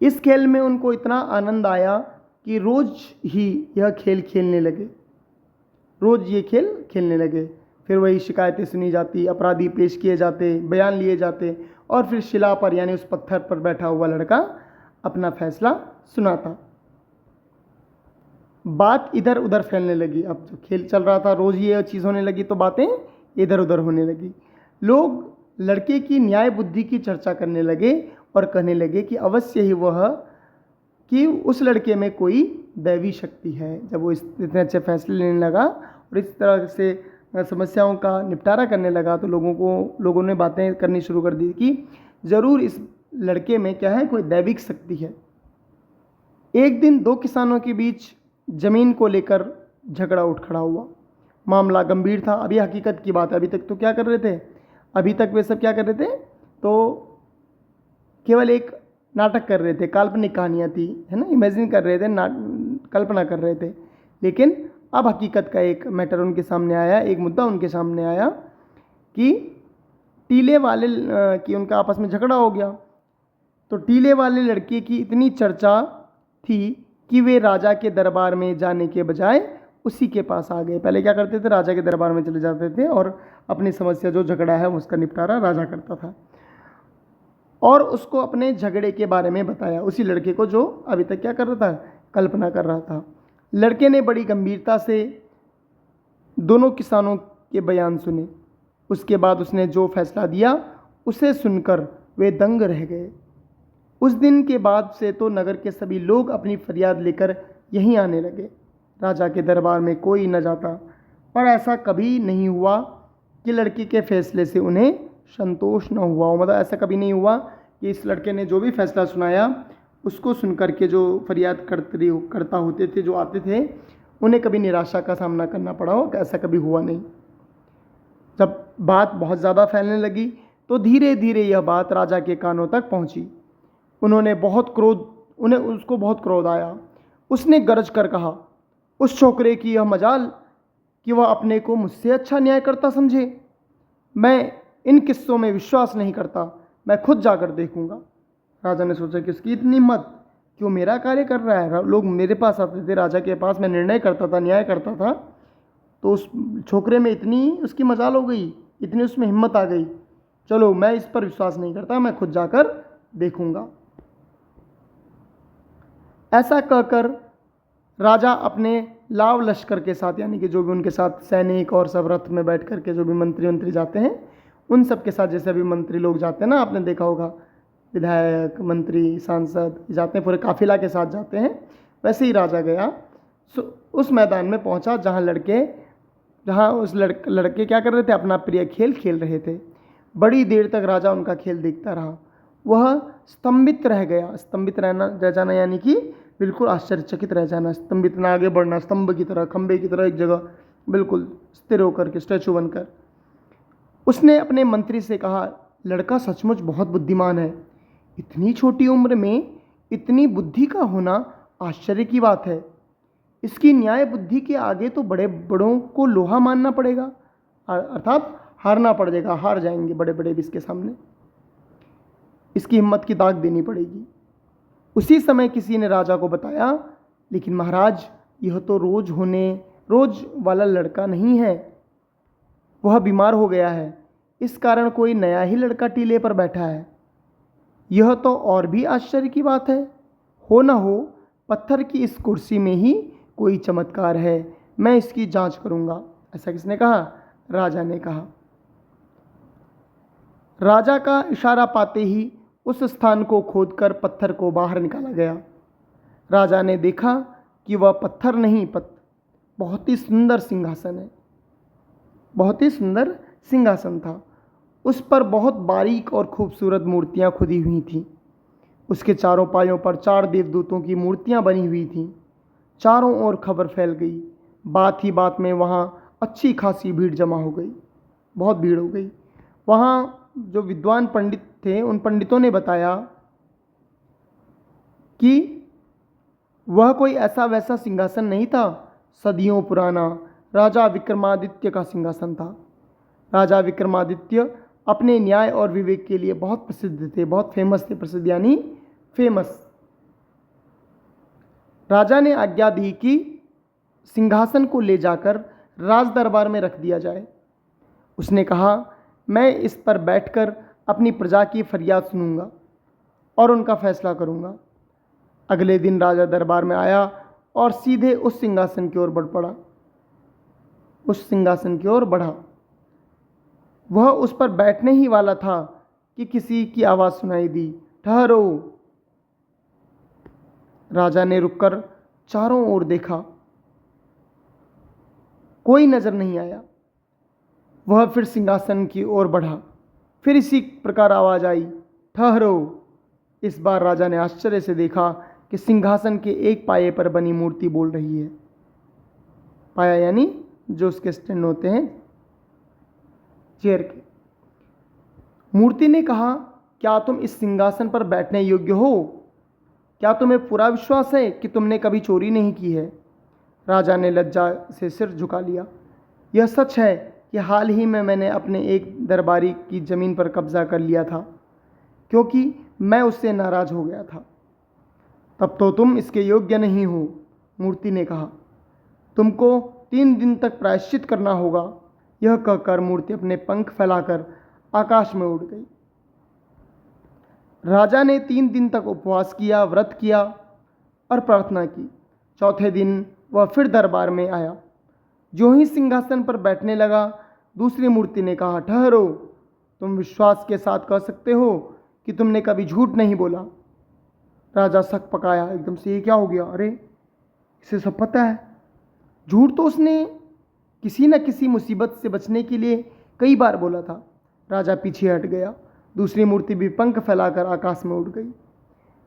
इस खेल में उनको इतना आनंद आया कि रोज़ ही यह खेल खेलने लगे, रोज़ ये खेल खेलने लगे। फिर वही शिकायतें सुनी जाती, अपराधी पेश किए जाते, बयान लिए जाते और फिर शिला पर यानी उस पत्थर पर बैठा हुआ लड़का अपना फैसला सुनाता। बात इधर उधर फैलने लगी। अब जो खेल चल रहा था, रोज़ ये चीज़ होने लगी तो बातें इधर उधर होने लगी। लोग लड़के की न्याय बुद्धि की चर्चा करने लगे और कहने लगे कि अवश्य ही वह कि उस लड़के में कोई दैवी शक्ति है। जब वो इतने अच्छे फैसले लेने लगा और इस तरह से समस्याओं का निपटारा करने लगा तो लोगों ने बातें करनी शुरू कर दी कि ज़रूर इस लड़के में क्या है, कोई दैविक शक्ति है। एक दिन दो किसानों के बीच ज़मीन को लेकर झगड़ा उठ खड़ा हुआ। मामला गंभीर था। अभी हकीकत की बात है। अभी तक तो क्या कर रहे थे, अभी तक वे सब क्या कर रहे थे, तो केवल एक नाटक कर रहे थे, काल्पनिक कहानियाँ थी, है ना, इमेजिन कर रहे थे, कल्पना कर रहे थे। लेकिन अब हकीकत का एक मैटर उनके सामने आया, एक मुद्दा उनके सामने आया कि टीले वाले कि उनका आपस में झगड़ा हो गया। तो टीले वाले लड़के की इतनी चर्चा थी कि वे राजा के दरबार में जाने के बजाय उसी के पास आ गए। पहले क्या करते थे, राजा के दरबार में चले जाते थे और अपनी समस्या जो झगड़ा है उसका निपटारा राजा करता था और उसको अपने झगड़े के बारे में बताया उसी लड़के को जो अभी तक क्या कर रहा था, कल्पना कर रहा था। लड़के ने बड़ी गंभीरता से दोनों किसानों के बयान सुने। उसके बाद उसने जो फैसला दिया उसे सुनकर वे दंग रह गए। उस दिन के बाद से तो नगर के सभी लोग अपनी फरियाद लेकर यहीं आने लगे। राजा के दरबार में कोई न जाता, पर ऐसा कभी नहीं हुआ कि लड़के के फैसले से उन्हें संतोष न हुआ हो। मतलब ऐसा कभी नहीं हुआ कि इस लड़के ने जो भी फैसला सुनाया उसको सुनकर के जो फरियाद करता होते थे, जो आते थे, उन्हें कभी निराशा का सामना करना पड़ा हो। ऐसा कभी हुआ नहीं। जब बात बहुत ज़्यादा फैलने लगी तो धीरे धीरे यह बात राजा के कानों तक पहुंची। उन्हें उसको बहुत क्रोध आया। उसने गरज कर कहा, उस छोकरे की यह मजाल कि वह अपने को मुझसे अच्छा न्याय करता समझे। मैं इन किस्सों में विश्वास नहीं करता, मैं खुद जाकर देखूंगा। राजा ने सोचा कि उसकी इतनी हिम्मत कि वो मेरा कार्य कर रहा है। लोग मेरे पास आते थे, राजा के पास, मैं निर्णय करता था, न्याय करता था, तो उस छोकरे में इतनी उसकी मजाल हो गई, इतनी उसमें हिम्मत आ गई। चलो, मैं इस पर विश्वास नहीं करता, मैं खुद जाकर देखूंगा। ऐसा कहकर राजा अपने लाव लश्कर के साथ, यानी कि जो भी उनके साथ सैनिक और सब रथ में बैठ करके जो भी मंत्री जाते हैं, उन सब के साथ, जैसे अभी मंत्री लोग जाते हैं ना, आपने देखा होगा, विधायक, मंत्री, सांसद जाते हैं, पूरे काफिला के साथ जाते हैं, वैसे ही राजा गया। उस मैदान में पहुंचा जहां उस लड़के क्या कर रहे थे, अपना प्रिय खेल खेल रहे थे। बड़ी देर तक राजा उनका खेल देखता रहा। वह स्तंभित रह गया। स्तंभित रह जाना यानी कि बिल्कुल आश्चर्यचकित रह जाना, स्तंभित ना आगे बढ़ना, स्तंभ की तरह, खंबे की तरह एक जगह बिल्कुल स्थिर होकर के, स्टैचू बनकर। उसने अपने मंत्री से कहा, लड़का सचमुच बहुत बुद्धिमान है। इतनी छोटी उम्र में इतनी बुद्धि का होना आश्चर्य की बात है। इसकी न्याय बुद्धि के आगे तो बड़े बड़ों को लोहा मानना पड़ेगा, अर्थात हारना पड़ेगा, हार जाएंगे बड़े बड़े भी इसके सामने। इसकी हिम्मत की दाग देनी पड़ेगी। उसी समय किसी ने राजा को बताया, लेकिन महाराज, यह तो रोज वाला लड़का नहीं है, वह बीमार हो गया है, इस कारण कोई नया ही लड़का टीले पर बैठा है। यह तो और भी आश्चर्य की बात है। हो न हो पत्थर की इस कुर्सी में ही कोई चमत्कार है, मैं इसकी जांच करूंगा। ऐसा किसने कहा? राजा ने कहा। राजा का इशारा पाते ही उस स्थान को खोदकर पत्थर को बाहर निकाला गया। राजा ने देखा कि वह पत्थर नहीं, बहुत ही सुंदर सिंहासन है। बहुत ही सुंदर सिंहासन था। उस पर बहुत बारीक और खूबसूरत मूर्तियां खुदी हुई थीं। उसके चारों पायों पर 4 देवदूतों की मूर्तियां बनी हुई थीं। चारों ओर खबर फैल गई। बात ही बात में वहाँ अच्छी खासी भीड़ जमा हो गई, बहुत भीड़ हो गई। वहाँ जो विद्वान पंडित थे, उन पंडितों ने बताया कि वह कोई ऐसा वैसा सिंहासन नहीं था, सदियों पुराना राजा विक्रमादित्य का सिंहासन था। राजा विक्रमादित्य अपने न्याय और विवेक के लिए बहुत प्रसिद्ध थे, बहुत फेमस थे। प्रसिद्ध यानी फेमस, राजा ने आज्ञा दी कि सिंहासन को ले जाकर राज दरबार में रख दिया जाए। उसने कहा, मैं इस पर बैठकर अपनी प्रजा की फरियाद सुनूंगा और उनका फैसला करूंगा। अगले दिन राजा दरबार में आया और सीधे उस सिंहासन की ओर बढ़ पड़ा। उस सिंहासन की ओर बढ़ा। वह उस पर बैठने ही वाला था कि किसी की आवाज़ सुनाई दी, ठहरो। राजा ने रुककर चारों ओर देखा, कोई नजर नहीं आया। वह फिर सिंहासन की ओर बढ़ा। फिर इसी प्रकार आवाज़ आई, ठहरो। इस बार राजा ने आश्चर्य से देखा कि सिंहासन के एक पाये पर बनी मूर्ति बोल रही है। पाया यानी जो उसके स्टैंड होते हैं चेयर के। मूर्ति ने कहा, क्या तुम इस सिंहासन पर बैठने योग्य हो? क्या तुम्हें पूरा विश्वास है कि तुमने कभी चोरी नहीं की है? राजा ने लज्जा से सिर झुका लिया। यह सच है कि हाल ही में मैंने अपने एक दरबारी की ज़मीन पर कब्जा कर लिया था, क्योंकि मैं उससे नाराज़ हो गया था। तब तो तुम इसके योग्य नहीं हो, मूर्ति ने कहा। तुमको 3 दिन तक प्रायश्चित करना होगा। यह कहकर मूर्ति अपने पंख फैलाकर आकाश में उड़ गई। राजा ने 3 दिन तक उपवास किया, व्रत किया और प्रार्थना की। चौथे दिन वह फिर दरबार में आया। जो ही सिंहासन पर बैठने लगा, दूसरी मूर्ति ने कहा, ठहरो। तुम विश्वास के साथ कह सकते हो कि तुमने कभी झूठ नहीं बोला। राजा शक पकाया, एकदम से ये क्या हो गया? अरे, इसे सब पता है। झूठ तो उसने किसी न किसी मुसीबत से बचने के लिए कई बार बोला था। राजा पीछे हट गया। दूसरी मूर्ति भी पंख फैलाकर आकाश में उड़ गई।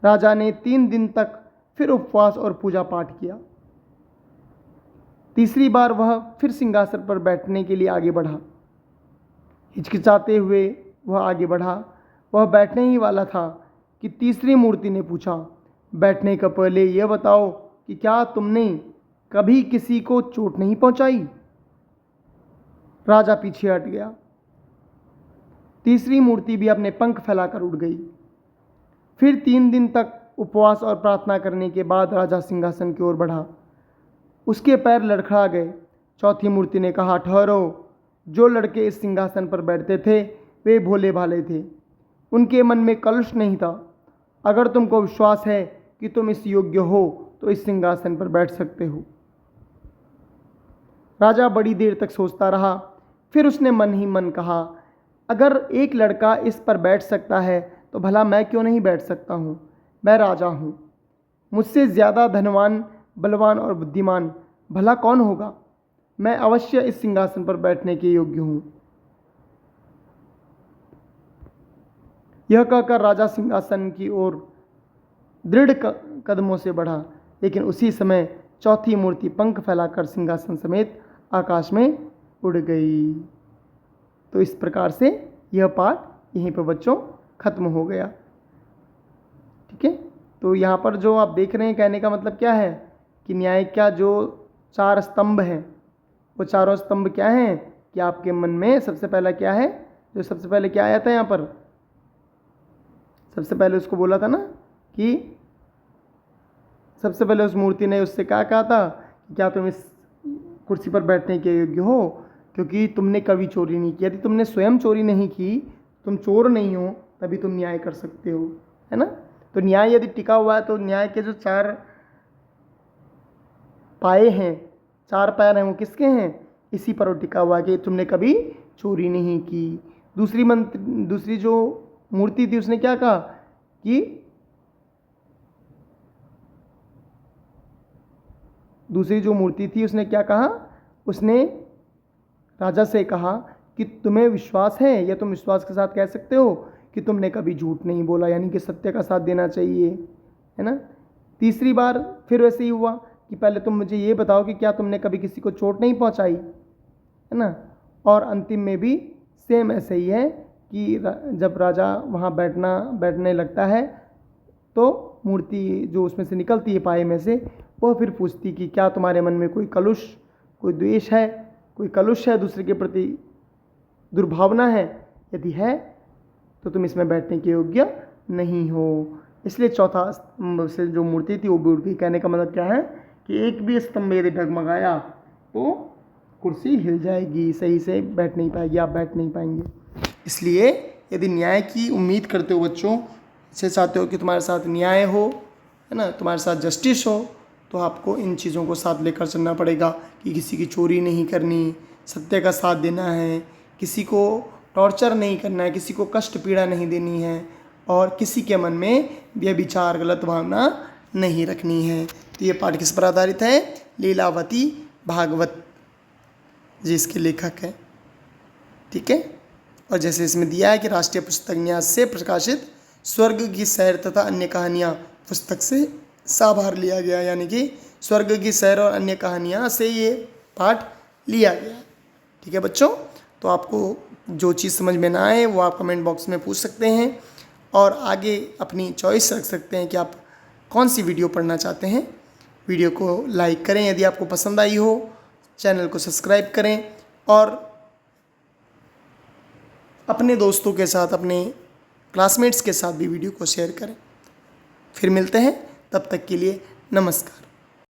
राजा ने 3 दिन तक फिर उपवास और पूजा पाठ किया। तीसरी बार वह फिर सिंहासन पर बैठने के लिए आगे बढ़ा। हिचकिचाते हुए वह आगे बढ़ा। वह बैठने ही वाला था कि तीसरी मूर्ति ने पूछा, बैठने का पहले यह बताओ कि क्या तुमने कभी किसी को चोट नहीं पहुंचाई? राजा पीछे हट गया। तीसरी मूर्ति भी अपने पंख फैलाकर उड़ गई। फिर 3 दिन तक उपवास और प्रार्थना करने के बाद राजा सिंहासन की ओर बढ़ा। उसके पैर लड़खड़ा गए। चौथी मूर्ति ने कहा, ठहरो। जो लड़के इस सिंहासन पर बैठते थे वे भोले भाले थे। उनके मन में कलुष नहीं था। अगर तुमको विश्वास है कि तुम इस योग्य हो तो इस सिंहासन पर बैठ सकते हो। राजा बड़ी देर तक सोचता रहा। फिर उसने मन ही मन कहा, अगर एक लड़का इस पर बैठ सकता है तो भला मैं क्यों नहीं बैठ सकता हूँ? मैं राजा हूँ। मुझसे ज़्यादा धनवान, बलवान और बुद्धिमान भला कौन होगा? मैं अवश्य इस सिंहासन पर बैठने के योग्य हूँ। यह कहकर राजा सिंहासन की ओर दृढ़ कदमों से बढ़ा। लेकिन उसी समय चौथी मूर्ति पंख फैलाकर सिंहासन समेत आकाश में उड़ गई। तो इस प्रकार से यह पाठ यहीं पर बच्चों खत्म हो गया। ठीक है, तो यहाँ पर जो आप देख रहे हैं, कहने का मतलब क्या है कि न्याय का जो 4 स्तंभ हैं, वो चारों स्तंभ क्या हैं कि आपके मन में सबसे पहला क्या है, जो सबसे पहले क्या आया था यहाँ पर, सबसे पहले उसको बोला था ना कि सबसे पहले उस मूर्ति ने उससे क्या कहा था कि क्या तुम इस कुर्सी पर बैठने के योग्य हो, क्योंकि तुमने कभी चोरी नहीं की। यदि तुमने स्वयं चोरी नहीं की, तुम चोर नहीं हो, तभी तुम न्याय कर सकते हो, है ना। तो न्याय यदि टिका हुआ है तो न्याय के जो 4 पाए हैं, 4 पैर हैं, वो किसके हैं? इसी पर वो टिका हुआ है कि तुमने कभी चोरी नहीं की। दूसरी जो मूर्ति थी उसने क्या कहा कि दूसरी जो मूर्ति थी उसने क्या कहा, उसने राजा से कहा कि तुम्हें विश्वास है, या तुम विश्वास के साथ कह सकते हो कि तुमने कभी झूठ नहीं बोला, यानी कि सत्य का साथ देना चाहिए, है ना। तीसरी बार फिर वैसे ही हुआ कि पहले तुम मुझे ये बताओ कि क्या तुमने कभी किसी को चोट नहीं पहुंचाई, है ना। और अंतिम में भी सेम ऐसे ही है कि जब राजा वहाँ बैठने लगता है तो मूर्ति जो उसमें से निकलती है पाए में से, वह फिर पूछती कि क्या तुम्हारे मन में कोई कलुष, कोई द्वेष है, कोई कलुष है, दूसरे के प्रति दुर्भावना है? यदि है तो तुम इसमें बैठने के योग्य नहीं हो। इसलिए चौथा स्तंभ से जो मूर्ति थी वो भी उड़ गई। कहने का मतलब क्या है कि एक भी स्तंभ यदि डगमगाया तो कुर्सी हिल जाएगी, सही से बैठ नहीं पाएगी, आप बैठ नहीं पाएंगे। इसलिए यदि न्याय की उम्मीद करते हो बच्चों, से चाहते हो कि तुम्हारे साथ न्याय हो, है ना, तुम्हारे साथ जस्टिस हो, तो आपको इन चीज़ों को साथ लेकर चलना पड़ेगा कि किसी की चोरी नहीं करनी, सत्य का साथ देना है, किसी को टॉर्चर नहीं करना है, किसी को कष्ट पीड़ा नहीं देनी है, और किसी के मन में व्यभिचार गलत भावना नहीं रखनी है। तो ये पाठ किस पर आधारित है? लीलावती भागवत जी इसके लेखक हैं। ठीक है। और जैसे इसमें दिया है कि राष्ट्रीय पुस्तक न्यास से प्रकाशित स्वर्ग की सैर तथा अन्य कहानियाँ पुस्तक से साभार लिया गया, यानी कि स्वर्ग की सैर और अन्य कहानियाँ से ये पाठ लिया गया। ठीक है बच्चों, तो आपको जो चीज़ समझ में ना आए वो आप कमेंट बॉक्स में पूछ सकते हैं और आगे अपनी चॉइस रख सकते हैं कि आप कौन सी वीडियो पढ़ना चाहते हैं। वीडियो को लाइक करें यदि आपको पसंद आई हो, चैनल को सब्सक्राइब करें और अपने दोस्तों के साथ, अपने क्लासमेट्स के साथ भी वीडियो को शेयर करें। फिर मिलते हैं, तब तक के लिए नमस्कार।